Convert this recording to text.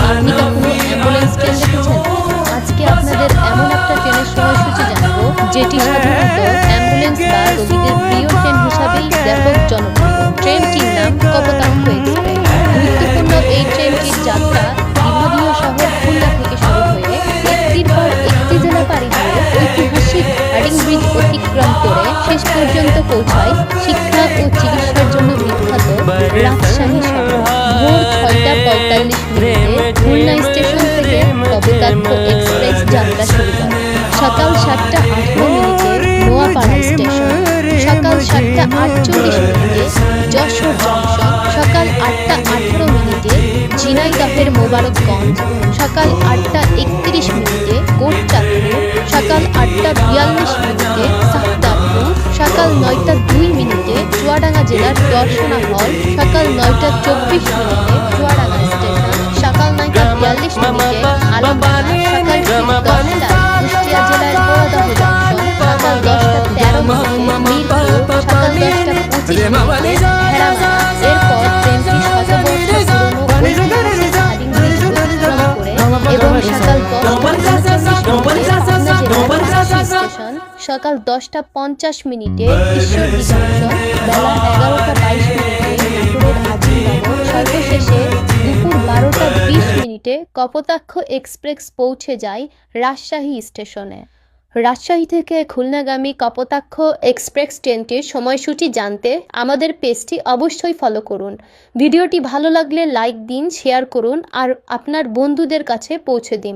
আপনি কখনো ambulance train দেখেছেন? আজকে আপনাদের এমন একটা ট্রেনের সময়সূচি জানাবো যেটি সাধারণত অ্যাম্বুলেন্স বা রোগীদের প্রিয় ট্রেন হিসাবেই ব্যাপক জনপ্রিয়। ট্রেনটির নাম কপোতাক্ষ এক্সপ্রেস। গুরুত্বপূর্ণ এই ট্রেনটির যাত্রা বিভাগীয় শহর খুলনা থেকে শুরু হয়ে একটির পর একটি জেলা পাড়ি দিয়ে ঐতিহাসিক হার্ডিং ব্রিজ অতিক্রম করে শেষ পর্যন্ত পৌঁছায় শিক্ষা ও চিকিৎসার জন্য বিখ্যাত রাজশাহী শহর। ভোর ৬টা ৪৫ মিনিটে খুলনা স্টেশন থেকে কপোতাক্ষ এক্সপ্রেস যাত্রা শুরু করে। সকাল ৭টা ১৮ মিনিটে নোয়াপাড়া স্টেশন, সকাল ৭টা ৪৮ মিনিটে যশোর জংশন, সকাল ৮টা ১৮ মিনিটে ঝিনাইদহের মোবারকগঞ্জ, সকাল ৮টা ৩১ মিনিটে কোটচাঁদপুর, সকাল ৮টা ৪২ মিনিটে সাহদারপুর, সকাল ৯টা ২ মিনিটে চুয়াডাঙ্গা জেলার দর্শনা হল, সকাল ৯টা ২৪ মিনিটে চুয়াডাঙ্গা স্টেশন, সকাল ৯টা ৪২ মিনিটে আলমডাঙ্গা, সকাল ঠিক ১০টায় কুষ্টিয়া জেলার পোড়াদহ জংশন, সকাল ১০টা ১৩ মিনিটে মিরপুর, সকাল ১০টা ২৫ মিনিটে ভেড়ামারা। এরপর ট্রেনটি শতবর্ষ পুরনো ঐতিহাসিক হার্ডিং ব্রিজ অতিক্রম করে এবং সকাল ১০টা ৩৯ মিনিটে পাবনা জেলার স্টেশন, সকাল ১০টা ৫০ মিনিটে ঈশ্বরদী জংশন, বেলা ১১টা ২২ মিনিটে নাটোরের আজিমনগর, সর্বশেষে দুপুর ১২টা ২০ মিনিটে কপোতাক্ষ এক্সপ্রেস পৌঁছে যায় রাজশাহী স্টেশনে। রাজশাহী থেকে খুলনাগামী কপোতাক্ষ এক্সপ্রেস ট্রেনটির সময়সূচি জানতে আমাদের পেজটি অবশ্যই ফলো করুন। ভিডিওটি ভালো লাগলে লাইক দিন, শেয়ার করুন আর আপনার বন্ধুদের কাছে পৌঁছে দিন।